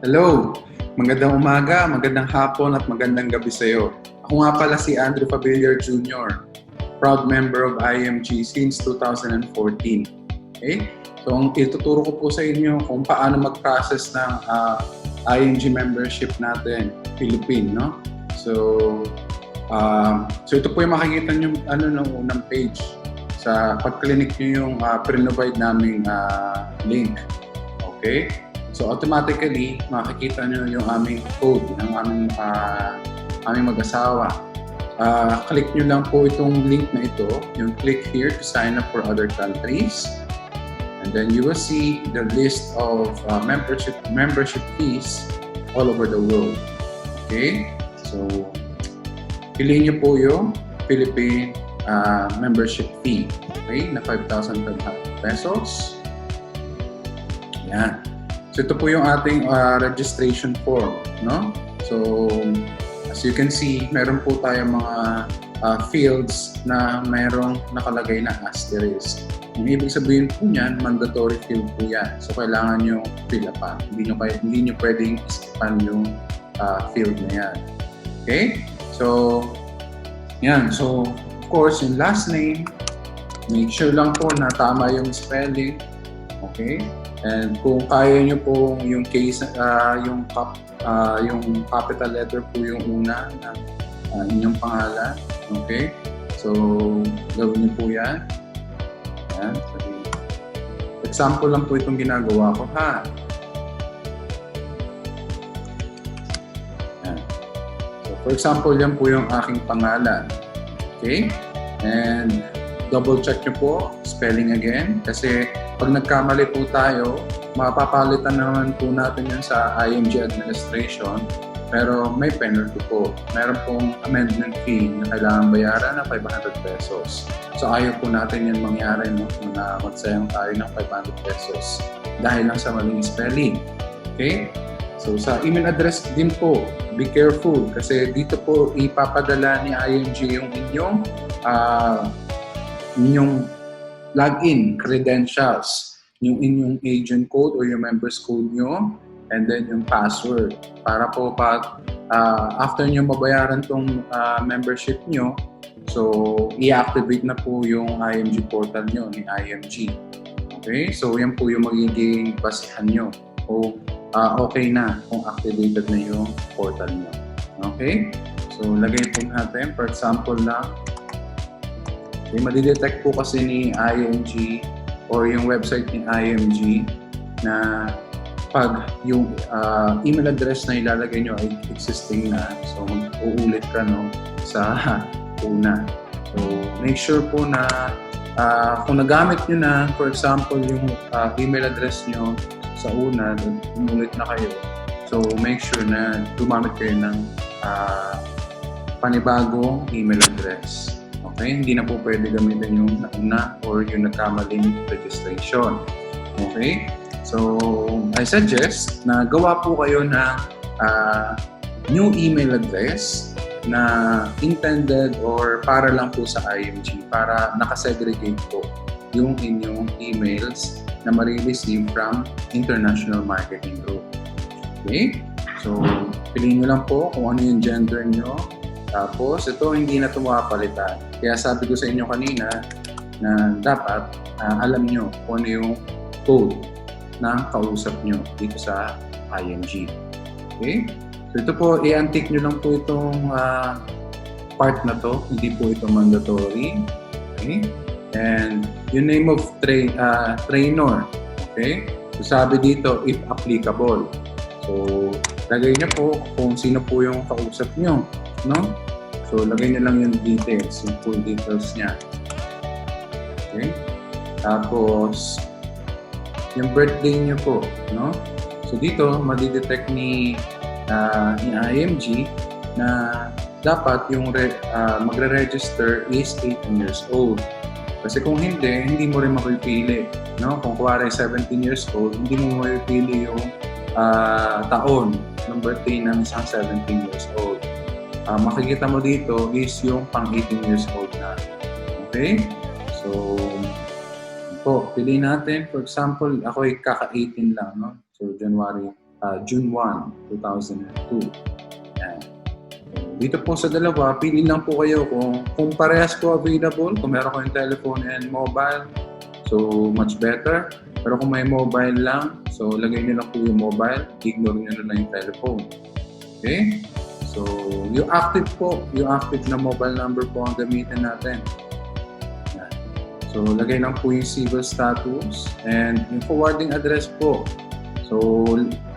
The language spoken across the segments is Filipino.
Hello! Magandang umaga, magandang hapon at magandang gabi sa iyo. Ako nga pala si Andrew Fabillar Jr., proud member of IMG since 2014. Okay? So, ang ituturo ko po sa inyo kung paano mag-process ng IMG membership natin, Philippine, no? So ito po yung makikita nyo ng unang page. Sa pag-click nyo yung pre-provide naming link. Okay? So automatically, makikita nyo yung aming code ng aming mag-asawa. Click nyo lang po itong link na ito, yung click here to sign up for other countries. And then you will see the list of membership fees all over the world. Okay? So, piliin nyo po yung Philippine membership fee. Okay? Na 5,500 pesos. Yan. So, ito po yung ating registration form. No? So, as you can see, meron po tayong mga fields na mayroong nakalagay na asterisk. Ang ibig sabihin po niyan, mandatory field po yan. So, kailangan nyo fill upan. Hindi nyo pwedeng skipan yung field na yan. Okay? So, yan. So, of course, yung last name, make sure lang po na tama yung spelling. Okay? And kung kaya nyo po yung case, yung capital letter po yung una ng inyong pangalan. Okay? So, gawin nyo po yan. Yan. Example lang po itong ginagawa ko, ha? Yan. So, for example, yan po yung aking pangalan. Okay? And double check nyo po, spelling again. Kasi pag nagkamali po tayo, mapapalitan naman po natin yan sa IMG administration. Pero may penalty po. Meron pong amendment fee na kailangan bayaran na 500 pesos. So ayaw po natin yan mangyari, no? Na magsayang tayo ng 500 pesos dahil lang sa maling spelling. Okay? So sa email address din po, be careful kasi dito po ipapadala ni IMG yung inyong login credentials, yung inyong agent code o yung members code nyo, and then yung password. Para po after nyo mabayaran tong membership nyo, so i-activate na po yung IMG portal nyo ni IMG. Okay? So yan po yung magiging basihan nyo. O okay na kung activated na yung portal nyo. Okay? So lagay po natin, for example lang, okay, madidetect po kasi ni IMG or yung website ni IMG na pag yung email address na ilalagay nyo ay existing na. So, uulit ka sa una. So, make sure po na kung nagamit nyo na, for example, yung email address nyo sa una, umulit na kayo. So, make sure na gumamit kayo ng panibagong email address. Okay? Hindi na po pwede gamitin yung nauna or yung nagkamaling registration. Okay? So, I suggest na gawa po kayo ng new email address na intended or para lang po sa IMG para nakasegregate po yung inyong emails na ma-receive from International Marketing Group. Okay? So, piliin nyo lang po kung ano yung gender nyo. Tapos, ito hindi na ito makapalitan. Kaya sabi ko sa inyo kanina na dapat alam nyo kung ano yung code na kausap nyo dito sa IMG. Okay? So ito po, i-untick nyo lang po itong part na to. Hindi po ito mandatory. Okay? And yung name of trainer. Okay? So sabi dito, if applicable. So lagay nyo po kung sino po yung kausap nyo. No? So lagay nyo lang yung details, yung full details niya. Okay? Tapos, yung birthday niyo po, no? So dito, madidetect ni IMG na dapat yung magre-register is 18 years old. Kasi kung hindi mo rin mapipili, no? Kung kuwari 17 years old, hindi mo mapipili yung taon ng birthday ng isang 17 years old. Makikita mo dito is yung pang 18 years old na. Okay? So, po, piliin natin. For example, ako ay kaka-18 lang, no? So, January June 1, 2002. Yan. Dito po sa dalawa, pili lang po kayo kung parehas po available, kung meron kayong telephone and mobile, so much better. Pero kung may mobile lang, so lagay nyo lang po yung mobile, ignore nyo na yung telephone. Okay? So, yung active na mobile number po ang gamitin natin. Yan. So, lagay lang po yung civil status and yung forwarding address po. So,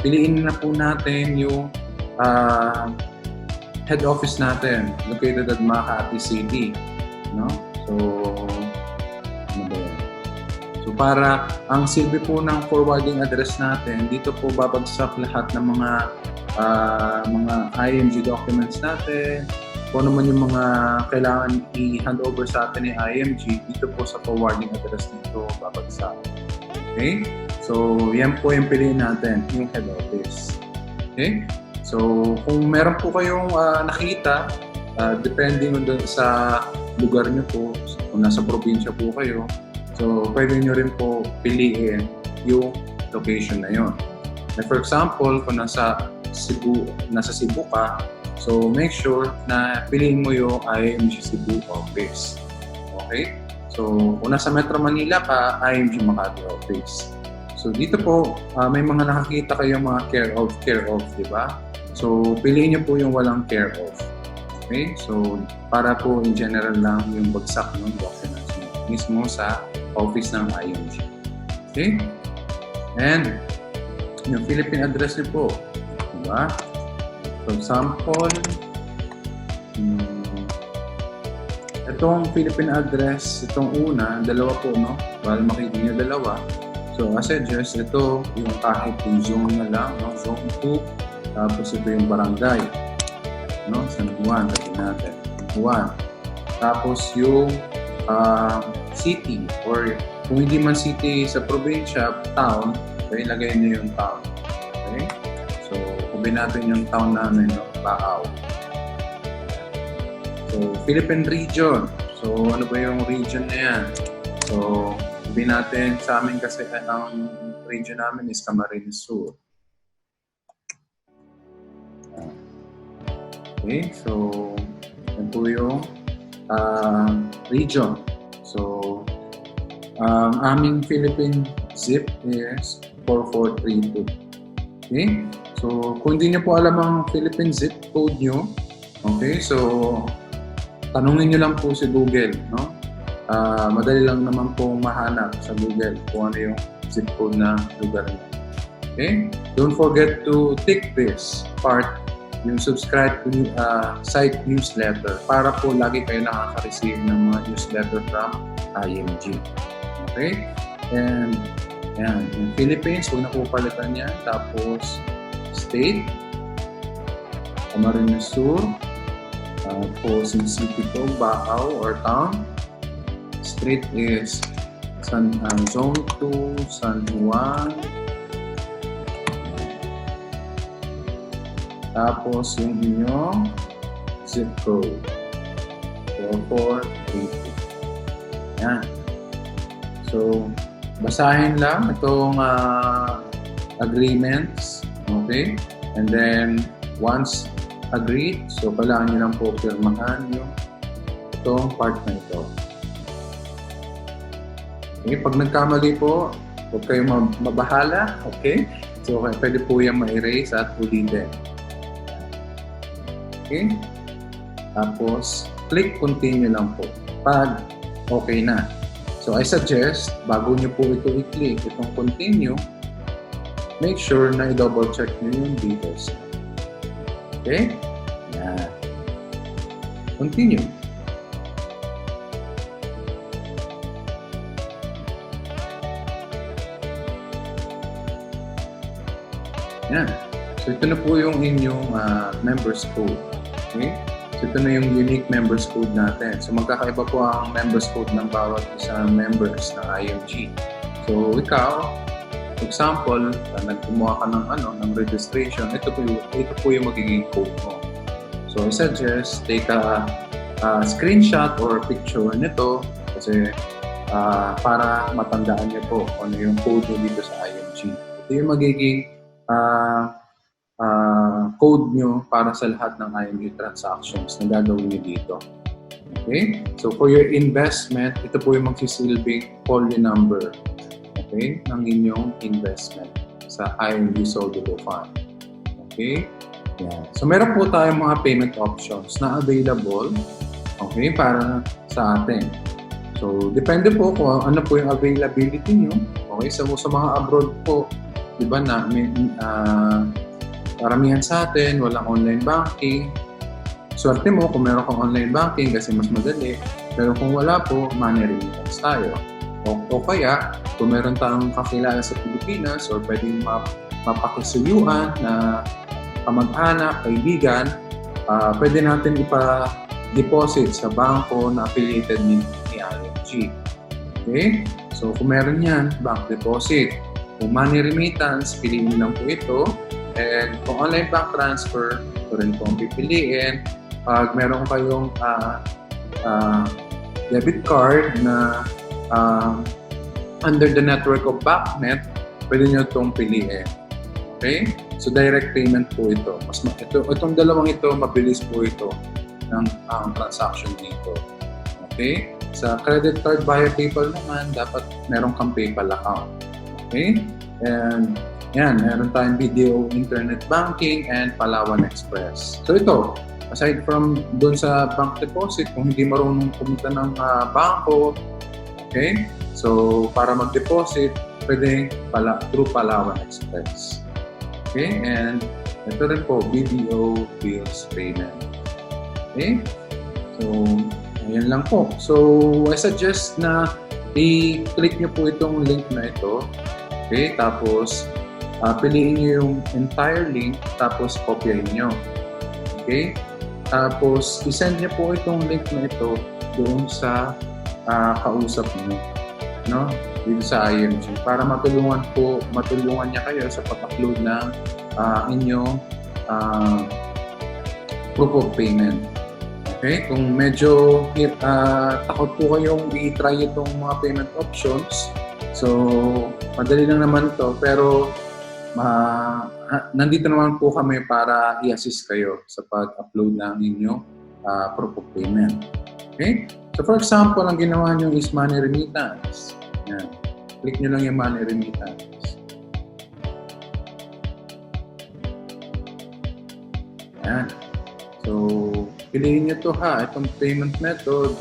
piliin na po natin yung head office natin located at Makati City. No? So, ano ba yan? So, para ang silbi po ng forwarding address natin, dito po babagsak lahat ng mga IMG documents natin, kung ano man yung mga kailangan i-hand over sa atin ni IMG, dito po sa forwarding address dito babagsak. Okay? So, yan po yung piliin natin, yung head office. Okay? So, kung meron po kayong nakita, depending on sa lugar nyo po, kung nasa probinsya po kayo, so pwede nyo rin po piliin yung location na yun. And for example, kung nasa Cebu ka, so make sure na piliin mo yung IMG Cebu office. Okay? So, kung nasa Metro Manila ka, IMG Makati office. So, dito po, may mga nakakita kayong mga care of, di ba? So, piliin nyo po yung walang care of. Okay? So, para po in general lang yung bagsak ng documents mismo sa office ng IMG. Okay? And, yung Philippine address nyo po. Diba? For example, itong Philippine address, itong una, dalawa po, no? Para makikita nyo dalawa. So, as I suggest, ito yung kahit yung zone na lang, no? Zone 2, tapos ito yung barangay. No? San Juan, lagyan natin. San Juan. Tapos yung city, or kung hindi man city sa probinsya, town, okay, lagay nyo yung town. Okay? So, sabihin natin yung town namin, no? Bacau. So, Philippine region. So, ano ba yung region na yan? So, sabihin natin sa amin kasi ang region namin is Camarines Sur. Okay, so, yan po yung region. So, aming Philippine zip is 4432. Okay? So, kung hindi nyo po alam ang Philippine zip code nyo, okay, so, tanungin nyo lang po si Google, no? Madali lang naman po mahanap sa Google kung ano yung zip code na lugar nyo. Okay? Don't forget to tick this part, yung subscribe to site newsletter para po lagi kayo nakaka-receive ng mga newsletter from IMG. Okay? And, yan. In Philippines, huwag na po palitan yan. Tapos, state, Camarines Sur, tapos yung city po, Bacau or town. Street is Zone 2, San Juan. Tapos yung inyong zip code, 4432. Yan. So, basahin lang itong agreements. Okay? And then, once agreed, so kailangan nyo lang po pirmahan yung itong part na ito. Okay? Pag nagkamali po, huwag kayong mabahala. Okay? So, pwede po yung ma-erase at ulitin. Okay? Tapos, click continue lang po pag okay na. So, I suggest, bago nyo po ito i-click, itong continue, make sure na i-double check nyo yung details. Okay? Yan. Continue. Yan. So, ito na po yung inyong members code. Okay? So, ito na yung unique members code natin. So, magkakaiba po ang members code ng bawat isang members ng IMG. So, ikaw, for example, nagkumuha ka ng registration, ito po yung magiging code mo. So, I suggest take a screenshot or picture nito kasi para matandaan niyo po kung ano yung code nyo dito sa IMG. Ito yung magiging code nyo para sa lahat ng IMG transactions na gagawin nyo dito. Okay? So for your investment, ito po yung magsisilbing folio number, okay, ng inyong investment sa IMG Solvable Fund. Okay? Yan. So meron po tayong mga payment options na available, okay, para sa atin. So depende po kung ano po yung availability nyo. Okay? So sa mga abroad po, di ba na karamihan sa atin, walang online banking. Swerte mo kung meron kang online banking kasi mas madali. Pero kung wala po, money remittance tayo. O kaya, kung meron tayong kakilala sa Pilipinas or pwedeng mapakisuyuan na kamag-anak, kaibigan, pwede natin ipa-deposit sa bangko na affiliated ni IMG. Okay? So kung meron yan, bank deposit. Kung money remittance, piliin lang po ito. And kung online bank transfer, ito rin po ang pipiliin. Pag meron kayong debit card na under the network of BancNet, pwede nyo itong piliin. Okay? So direct payment po ito. Itong dalawang ito, mabilis po ito ng transaction dito. Okay? Sa credit card via PayPal naman, dapat meron kang PayPal account. Okay? And yan, meron tayong video internet banking and Palawan Express. So ito, aside from doon sa bank deposit, kung hindi marunong pumunta ng bangko, okay? So para mag-deposit, pwede through Palawan Express. Okay? And ito rin po, BDO bills payment. Okay? So, ayan lang po. So, I suggest na i-click nyo po itong link na ito. Okay? Tapos, piliin nyo yung entire link, tapos kopyahin nyo. Okay? Tapos, isend nyo po itong link na ito doon sa kausap nyo. No? Dito sa IMG. Para matulungan niya kayo sa pag-upload ng inyong proof of payment. Okay? Kung medyo takot po kayong i-try itong mga payment options, so madali lang naman to, pero nandito naman po kami para i-assist kayo sa pag-upload ng inyong proof of payment. Okay? So for example, ang ginawa nyo is money remittance. Yan. Click nyo lang yung money remittance. Yan. So, piliin nyo to itong payment method,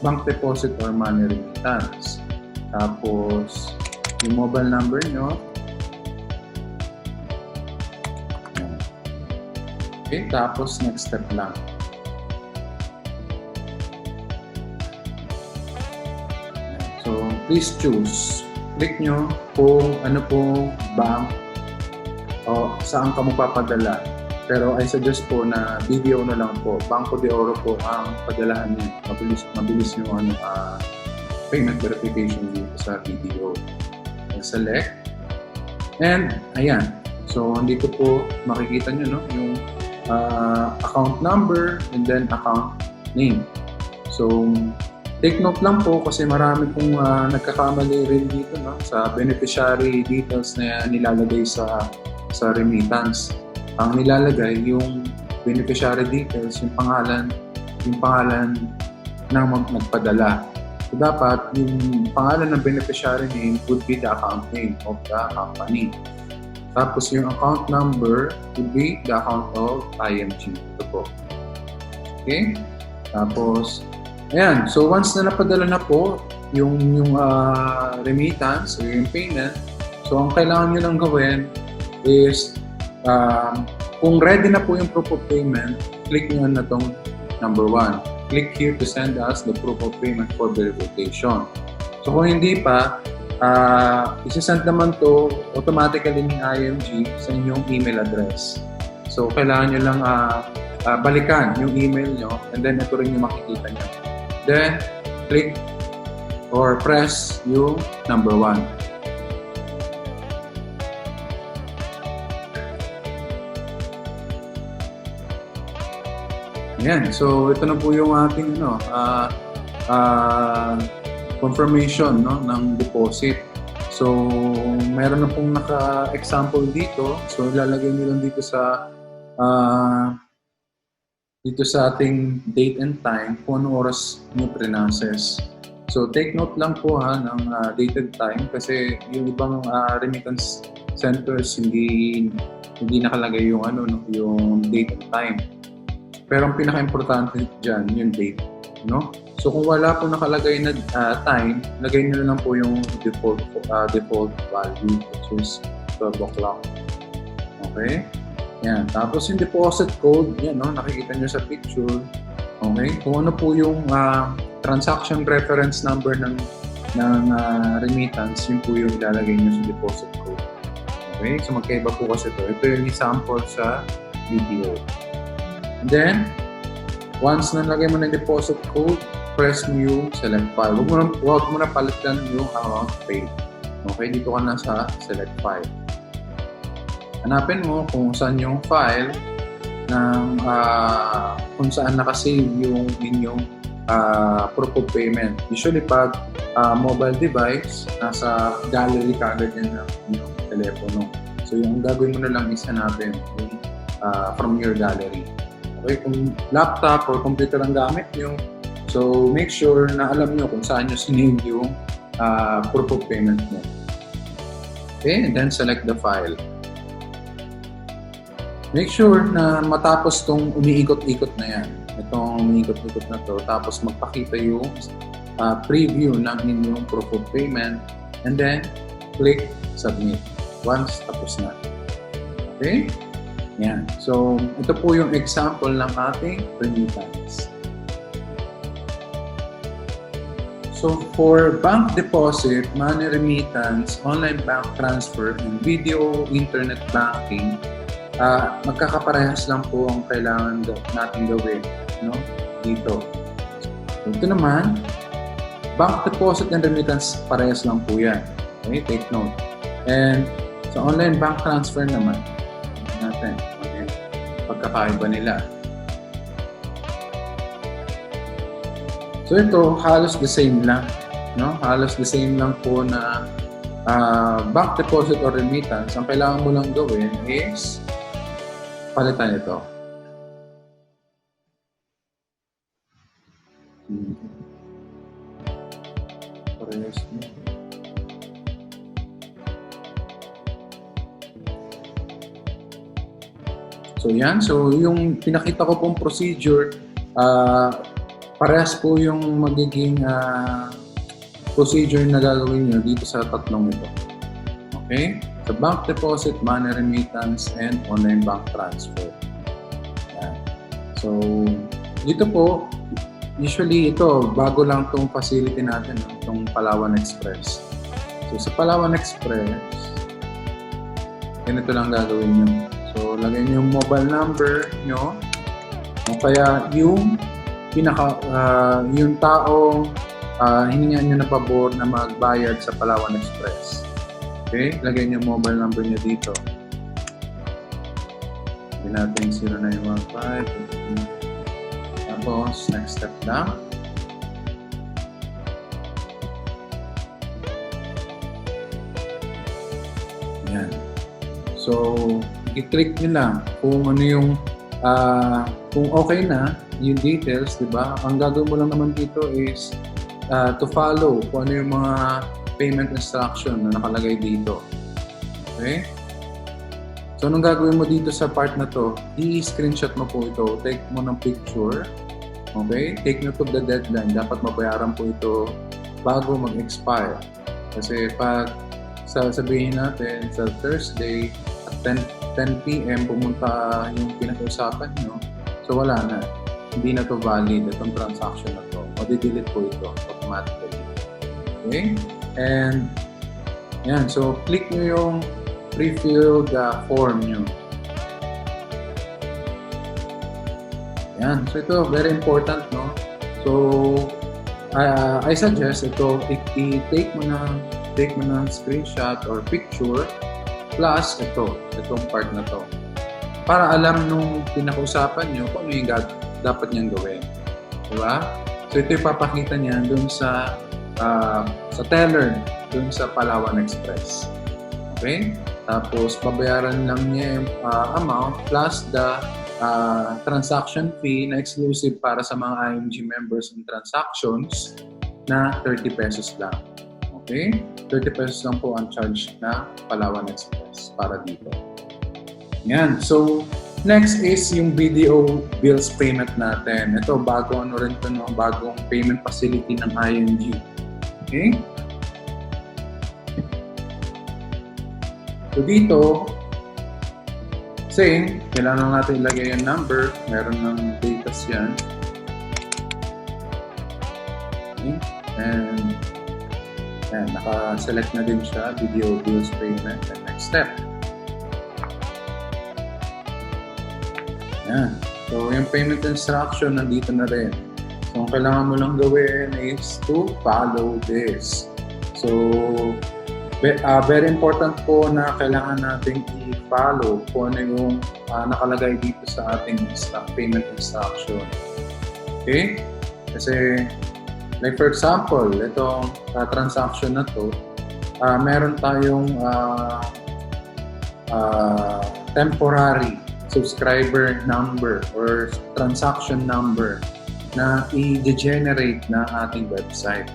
bank deposit or money remittance. Tapos, yung mobile number nyo. Okay, tapos next step lang. So, please choose. Click nyo kung ano po bank o saan ka magpapadala. Pero I suggest po na BDO na lang po. Banco de Oro po ang padalahan niyo. Mabilis yung payment verification dito sa BDO. Select. And, ayan. So, dito po makikita nyo yung account number and then account name. So, take note lang po kasi marami pong nagkakamali rin dito sa beneficiary details na nilalagay sa remittance. Ang nilalagay yung beneficiary details, yung pangalan ng nagpadala. So, dapat yung pangalan ng beneficiary name would be the account name of the company. Tapos yung account number would be the account of IMG. Ito po. Okay? Tapos, ayan. So once na napadala na po yung remittance or yung payment, so ang kailangan nyo lang gawin is kung ready na po yung proof of payment, click nyo na itong number 1. Click here to send us the proof of payment for verification. So kung hindi pa, isasend naman to automatically ni IMG sa inyong email address. So, kailangan nyo lang balikan yung email nyo and then ito rin yung makikita nyo. Then, click or press yung number 1. Ayan. So, ito na po yung ating confirmation ng deposit. So, meron na pong naka-example dito. So, ilalagay nyo lang dito sa ating date and time kung anong oras nyo pre-process. So, take note lang po ng date and time kasi yung ibang remittance centers hindi nakalagay yung yung date and time. Pero ang pinaka-importante dyan, yung date, no? So kung wala po nakalagay na time, lagay nyo lang po yung default value, which is 12 o'clock. Okay? Yan. Tapos yung deposit code, yan, no? Nakikita nyo sa picture. Okay? Kung ano po yung transaction reference number ng remittance, yun po yung ilalagay nyo sa deposit code. Okay? So magkaiba po kasi ito. Ito yung sample sa video. And then, once nalagay mo ng deposit code, press mo yung select file. Huwag mo na palitan yung amount paid. Okay? Dito ka na sa select file. Hanapin mo kung saan yung file ng kung saan nakasave yung inyong proof of payment. Usually pag mobile device, nasa gallery kagad yan ng inyong telepono. So yung gagawin mo na lang is hanapin yung from your gallery. Okay, kung laptop or computer ang gamit nyo, so make sure na alam nyo kung saan nyo sinave yung proof of payment nyo. Okay, and then select the file. Make sure na matapos tong umiikot-ikot na yan. Itong umiikot-ikot na to, tapos magpakita yung preview ng inyong proof of payment, and then click submit once tapos na. Okay? Yan. So, ito po yung example ng ating remittance. So, for bank deposit, money remittance, online bank transfer, and video internet banking, magkakaparehas lang po ang kailangan natin gawin, no? Dito. So, ito naman, bank deposit and remittance, parehas lang po yan. Okay, take note. And sa online bank transfer naman, natin, okay, pagkakaiba nila. So ito, halos the same lang, no? Halos the same lang po na bank deposit or remittance. Ang kailangan mo lang gawin is palitan ito. Parehas niya. So yan, so yung pinakita ko pong procedure, parehas po yung magiging procedure na gagawin nyo dito sa tatlong ito. Okay? So bank deposit, money remittance, and online bank transfer. Yan. So dito po, usually ito, bago lang itong facility natin, itong Palawan Express. So sa Palawan Express, ganito lang gagawin nyo. So, lagay niyo yung mobile number nyo, o kaya yung yung taong hiningan nyo na pabor na magbayad sa Palawan Express. Okay? Lagay niyo yung mobile number nyo dito. Lagyan natin 0915. Tapos, next step lang. Yan. So, i-click nyo lang kung ano yung kung okay na yung details, di ba? Ang gagawin mo lang naman dito is to follow kung ano yung mga payment instruction na nakalagay dito. Okay? So, anong gagawin mo dito sa part na to? I-screenshot mo po ito. Take mo ng picture. Okay? Take note of the deadline. Dapat mabayaran po ito bago mag-expire. Kasi pag sabihin natin sa Thursday at 10 p.m. pumunta yung pinag-usapan nyo, so wala na. Hindi na to valid itong transaction na to. Madi-delete po ito automatically. Okay? And yan, so click nyo yung pre-filled form nyo. Yan, so ito very important, no? So I suggest ito, i-take mo ng screenshot or picture plus itong part na to. Para alam nung pinag-usapan nyo kung ano yung dapat niyang gawin. Diba? So ito yung papakita niya dun sa teller dun sa Palawan Express. Okay? Tapos, babayaran lang niya yung amount plus the transaction fee na exclusive para sa mga IMG members and transactions na 30 pesos lang. Okay? 30 pesos lang po ang charge na Palawan Express para dito. Yan. So, next is yung BDO bills payment natin. Ito, bagong payment facility ng IMG. Okay? So, dito, same, kailangan natin ilagay yung number. Meron ng datas yan. Okay? And, naka-select na din siya, BDO bills payment. And next step. Yan. So, yung payment instruction nandito na rin. So, ang kailangan mo lang gawin is to follow this. So, very important po na kailangan nating i-follow kung ano yung nakalagay dito sa ating payment instruction. Okay? Kasi, like for example, itong transaction na to, meron tayong temporary subscriber number or transaction number na i-generate na ating website.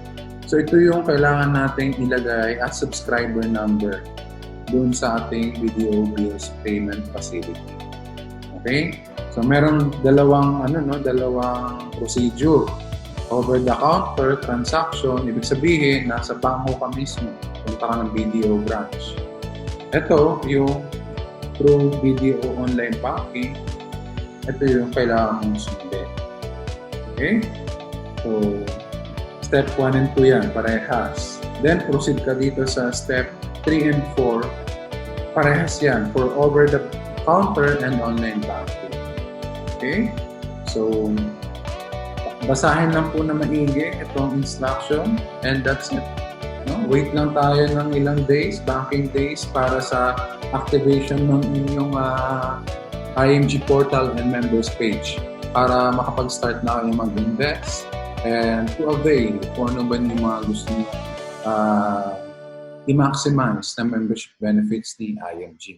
So ito yung kailangan nating ilagay as subscriber number dun sa ating BDO bills payment facility. Okay? So meron dalawang procedure. Over the counter transaction, ibig sabihin nasa bangko ka mismo, punta ka ng BDO branch. Ito yung through BDO online banking, ito yung kailangan mong sundin. Okay? So, step 1 and 2 yan, parehas. Then, proceed ka dito sa step 3 and 4. Parehas yan for over the counter and online banking. Okay? So, basahin lang po na maigi itong instruction and that's it. No? Wait lang tayo ng ilang days, banking days, para sa activation ng inyong IMG portal and members page para makapag-start na kayo mag-invest and to avail kung ano ba yung mga gusto nyo i-maximize na membership benefits ni IMG.